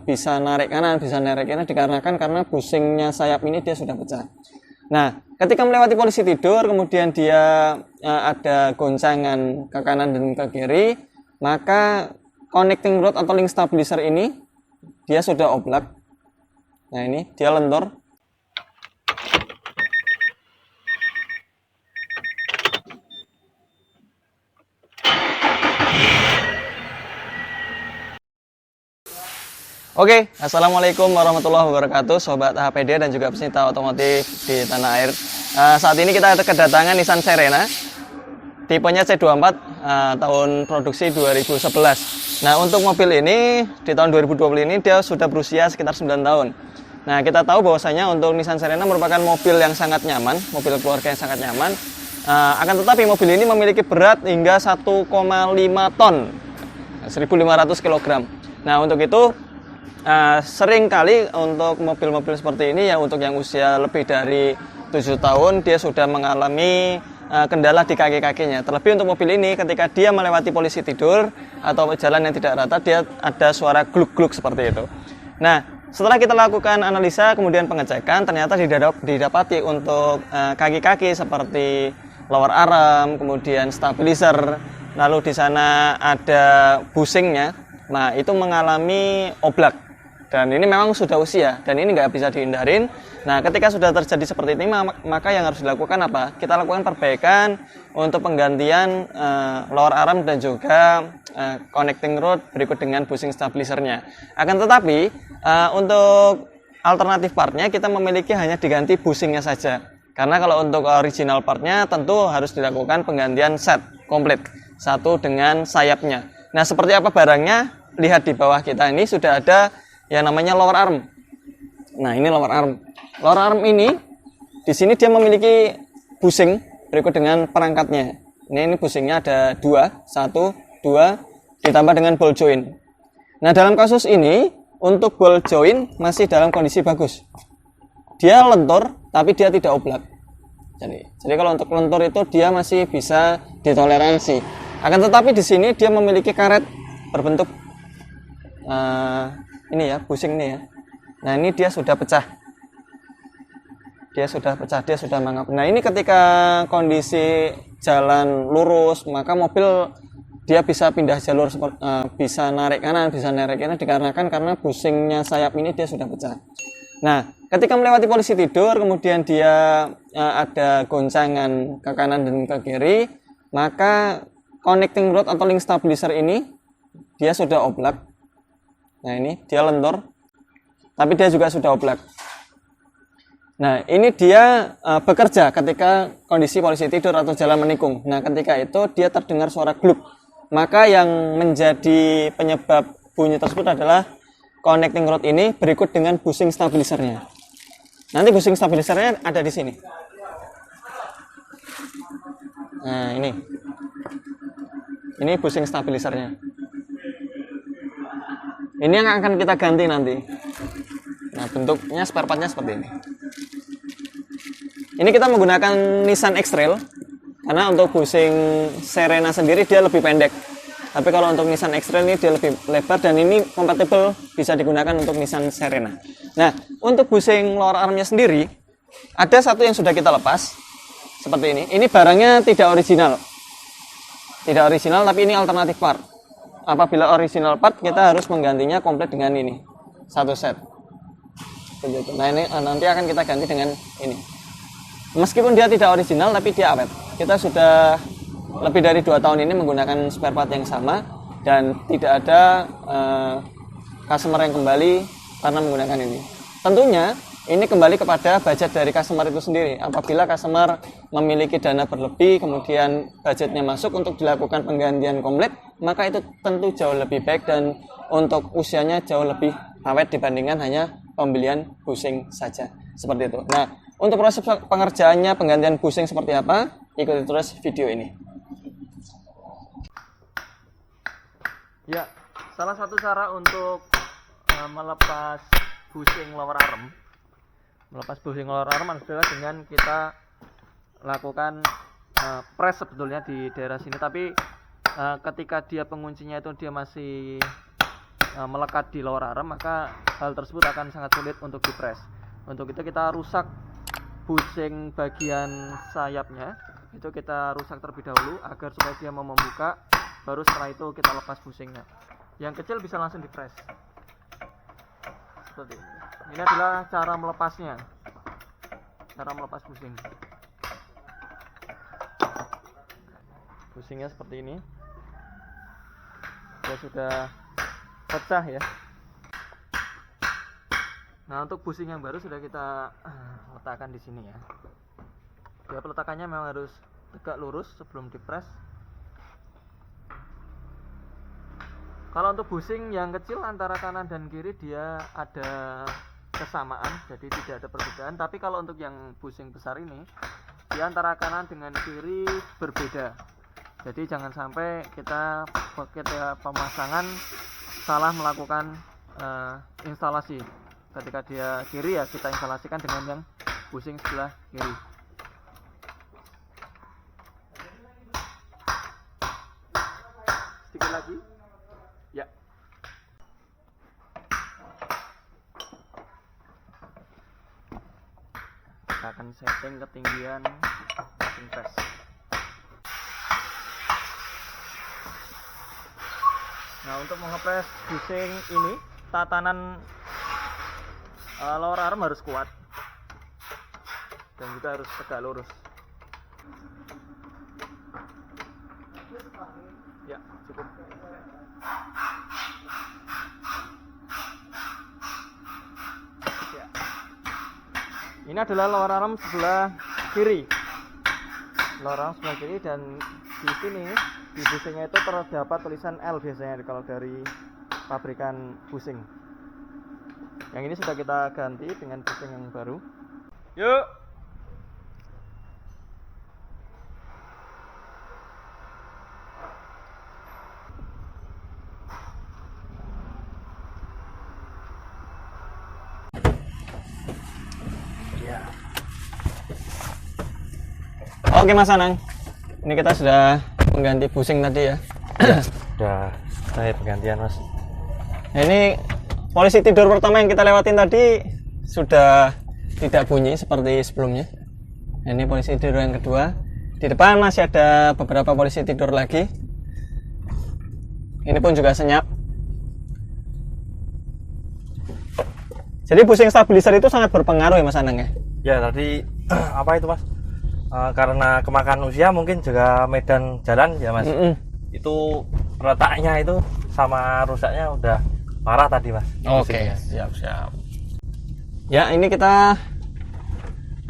bisa narik kanan, bisa narik kiri dikarenakan karena busingnya sayap ini dia sudah pecah. Nah, ketika melewati posisi tidur, kemudian dia ada goncangan ke kanan dan ke kiri, maka connecting rod atau link stabilizer ini dia sudah oblak. Nah, ini dia lentur. Oke, assalamualaikum warahmatullahi wabarakatuh, sobat HPD dan juga pecinta otomotif di tanah air. Saat ini kita ada kedatangan Nissan Serena, tipenya C24, tahun produksi 2011. Nah, untuk mobil ini di tahun 2020 ini dia sudah berusia sekitar 9 tahun. Nah, kita tahu bahwasanya untuk Nissan Serena merupakan mobil yang sangat nyaman, mobil keluarga yang sangat nyaman. Akan tetapi mobil ini memiliki berat hingga 1,5 ton, 1.500 kg. Nah, untuk itu sering kali untuk mobil-mobil seperti ini ya, untuk yang usia lebih dari 7 tahun dia sudah mengalami kendala di kaki-kakinya. Terlebih untuk mobil ini ketika dia melewati posisi tidur atau jalan yang tidak rata, dia ada suara gluk-gluk seperti itu. Nah, setelah kita lakukan analisa kemudian pengecekan, ternyata didapati untuk kaki-kaki seperti lower arm, kemudian stabilizer, lalu di sana ada busingnya. Nah, itu mengalami oblak. Dan ini memang sudah usia, dan ini nggak bisa dihindarin. Nah, ketika sudah terjadi seperti ini, maka yang harus dilakukan apa? Kita lakukan perbaikan untuk penggantian lower arm dan juga connecting rod berikut dengan busing stabilizernya. Akan tetapi, untuk alternatif partnya kita memiliki hanya diganti busingnya saja. Karena kalau untuk original partnya tentu harus dilakukan penggantian set komplit, satu dengan sayapnya. Nah, seperti apa barangnya? Lihat di bawah kita ini sudah ada yang namanya lower arm. Nah, ini lower arm. Lower arm ini di sini dia memiliki busing berikut dengan perangkatnya. Ini busingnya ada 2, 1, 2 ditambah dengan ball joint. Nah, dalam kasus ini untuk ball joint masih dalam kondisi bagus. Dia lentur tapi dia tidak oblak. Jadi kalau untuk lentur itu dia masih bisa ditoleransi. Akan tetapi di sini dia memiliki karet berbentuk ini ya, busing ini ya. Nah, ini dia sudah pecah. Dia sudah mangap. Nah, ini ketika kondisi jalan lurus, maka mobil dia bisa pindah jalur, bisa narik kanan, bisa narik kiri dikarenakan karena busingnya sayap ini dia sudah pecah. Nah, ketika melewati posisi tidur, kemudian dia ada goncangan ke kanan dan ke kiri, maka connecting rod atau link stabilizer ini dia sudah oblak. Nah, ini dia lentur, tapi dia juga sudah oblak. Nah, ini dia bekerja ketika kondisi posisi tidur atau jalan menikung. Nah, ketika itu dia terdengar suara gluk. Maka yang menjadi penyebab bunyi tersebut adalah connecting rod ini berikut dengan busing stabilizernya. Nanti busing stabilizernya ada di sini. Nah, ini busing stabilizernya. Ini yang akan kita ganti nanti. Nah, bentuknya spare partnya seperti ini. Ini kita menggunakan Nissan X-Trail karena untuk busing Serena sendiri dia lebih pendek. Tapi kalau untuk Nissan X-Trail ini dia lebih lebar dan ini kompatibel bisa digunakan untuk Nissan Serena. Nah, untuk busing lower armnya sendiri ada satu yang sudah kita lepas seperti ini. Ini barangnya tidak original. Tidak original tapi ini alternatif part. Apabila original part kita harus menggantinya komplit dengan ini, satu set. Nah, ini nanti akan kita ganti dengan ini. Meskipun dia tidak original tapi dia awet. Kita sudah lebih dari 2 tahun ini menggunakan spare part yang sama dan tidak ada customer yang kembali karena menggunakan ini. Tentunya ini kembali kepada budget dari customer itu sendiri. Apabila customer memiliki dana berlebih, kemudian budgetnya masuk untuk dilakukan penggantian komplit, maka itu tentu jauh lebih baik dan untuk usianya jauh lebih awet dibandingkan hanya pembelian busing saja. Seperti itu. Nah, untuk proses pengerjaannya penggantian busing seperti apa? Ikuti terus video ini. Ya, salah satu cara untuk melepas busing lower arm adalah dengan kita lakukan press sebetulnya di daerah sini, tapi ketika dia penguncinya itu dia masih melekat di lower arm, maka hal tersebut akan sangat sulit untuk dipres. Untuk itu kita rusak busing bagian sayapnya, itu kita rusak terlebih dahulu agar supaya dia mau membuka, baru setelah itu kita lepas busingnya. Yang kecil bisa langsung dipres seperti ini. Ini adalah cara melepasnya, cara melepas busing. Busingnya seperti ini. Dia sudah pecah ya. Nah, untuk busing yang baru sudah kita letakkan di sini ya. Dia peletakannya memang harus tegak lurus sebelum dipres. Kalau untuk busing yang kecil antara kanan dan kiri dia ada kesamaan, jadi tidak ada perbedaan. Tapi kalau untuk yang busing besar ini, dia antara kanan dengan kiri berbeda. Jadi jangan sampai kita pemasangan salah melakukan instalasi. Ketika dia kiri ya kita instalasikan dengan yang busing sebelah kiri. Sedikit lagi. Ya. Kita akan setting ketinggian busing press. Nah, untuk mengepres busing ini, tatanan lower arm harus kuat dan juga harus tegak lurus. Ya, cukup. Ya. Ini adalah lower arm sebelah kiri. Lower arm sebelah kiri, dan di sini di busingnya itu terdapat tulisan L biasanya kalau dari pabrikan busing. Yang ini sudah kita ganti dengan busing yang baru. Yuk. Ya. Oke Mas Anang, ini kita sudah mengganti busing tadi ya. Sudah saya penggantian Mas. Nah, ini polisi tidur pertama yang kita lewatin tadi sudah tidak bunyi seperti sebelumnya. Nah, ini polisi tidur yang kedua. Di depan masih ada beberapa polisi tidur lagi. Ini pun juga senyap. Jadi busing stabilizer itu sangat berpengaruh ya Mas Anang ya? Ya tadi apa itu Mas? Karena kemakan usia mungkin juga medan jalan ya Mas. Itu retaknya itu sama rusaknya udah parah tadi Mas. Oke, siap. Ya, ini kita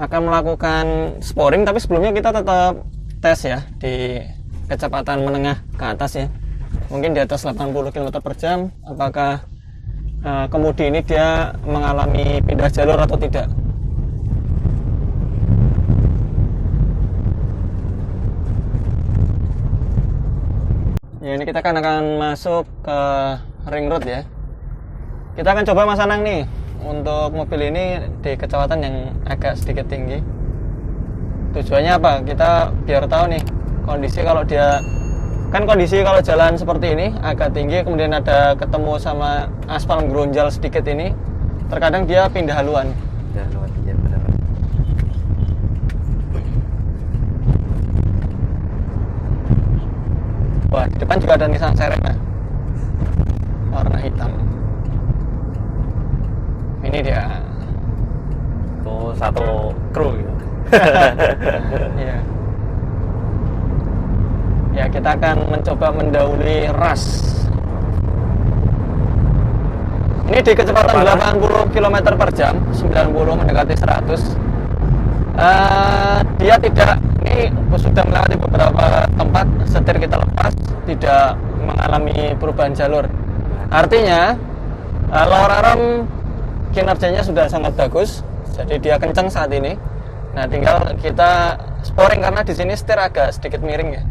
akan melakukan sporing, tapi sebelumnya kita tetap tes ya di kecepatan menengah ke atas ya. Mungkin di atas 80 km/jam, apakah kemudi ini dia mengalami pindah jalur atau tidak. Ya, ini kita akan masuk ke ring road ya. Kita akan coba Mas Anang nih untuk mobil ini di kecepatan yang agak sedikit tinggi. Tujuannya apa? Kita biar tahu nih kondisi kalau dia kan kondisi kalau jalan seperti ini agak tinggi, kemudian ada ketemu sama aspal geronjal sedikit ini, terkadang dia pindah haluan. Ya luar biasa benar. Wah, di depan juga ada Nissan Serena warna hitam. Ini dia. Tuh satu kru gitu. Iya. Ya, kita akan mencoba mendahului ras. Ini di kecepatan 80 km/jam, 90 mendekati 100. Dia tidak, ini sudah melewati beberapa tempat, setir kita lepas, tidak mengalami perubahan jalur. Artinya lower arm kinerjanya sudah sangat bagus, jadi dia kencang saat ini. Nah, tinggal kita sporing karena di sini setir agak sedikit miring ya.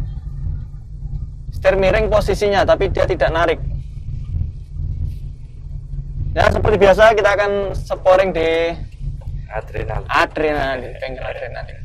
Setir miring posisinya, tapi dia tidak narik. Ya, seperti biasa kita akan sporing di adrenalin, bengkel adrenalin.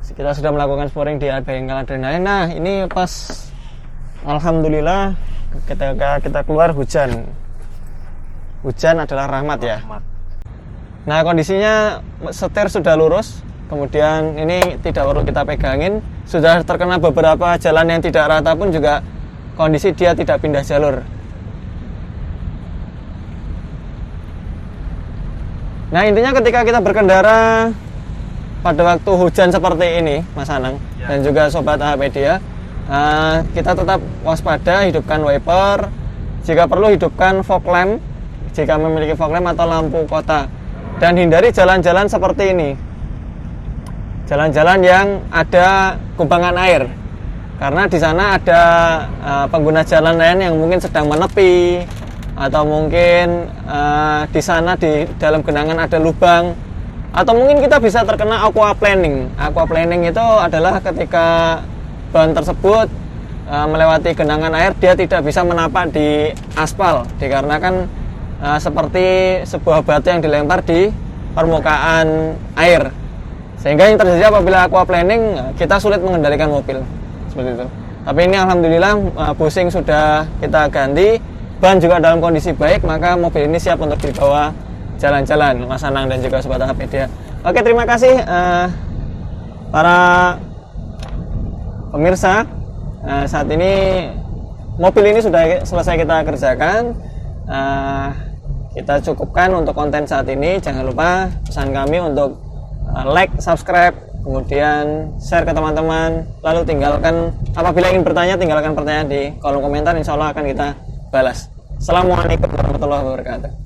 Kita sudah melakukan sporing di bengkel adrenalin. Nah, ini pas alhamdulillah ketika kita keluar hujan. Hujan adalah rahmat ya. Nah, kondisinya setir sudah lurus. Kemudian ini tidak perlu kita pegangin. Sudah terkena beberapa jalan yang tidak rata pun juga kondisi dia tidak pindah jalur. Nah, intinya ketika kita berkendara pada waktu hujan seperti ini, Mas Anang dan juga sobat AHPedia, kita tetap waspada, hidupkan wiper, jika perlu hidupkan fog lamp jika memiliki fog lamp atau lampu kota, dan hindari jalan-jalan seperti ini, jalan-jalan yang ada kubangan air, karena di sana ada pengguna jalan lain yang mungkin sedang menepi, atau mungkin di sana di dalam genangan ada lubang, atau mungkin kita bisa terkena aquaplaning. Aquaplaning itu adalah ketika ban tersebut melewati genangan air, dia tidak bisa menapak di aspal dikarenakan seperti sebuah batu yang dilempar di permukaan air, sehingga yang terjadi apabila aquaplaning kita sulit mengendalikan mobil seperti itu. Tapi ini alhamdulillah bushing sudah kita ganti, ban juga dalam kondisi baik, maka mobil ini siap untuk dibawa jalan-jalan, Mas Anang dan juga sobat AHPedia. Oke, terima kasih para pemirsa. Saat ini mobil ini sudah selesai kita kerjakan. Kita cukupkan untuk konten saat ini. Jangan lupa pesan kami untuk like, subscribe, kemudian share ke teman-teman. Lalu tinggalkan, apabila ingin bertanya, tinggalkan pertanyaan di kolom komentar. Insya Allah akan kita balas. Assalamualaikum warahmatullahi wabarakatuh.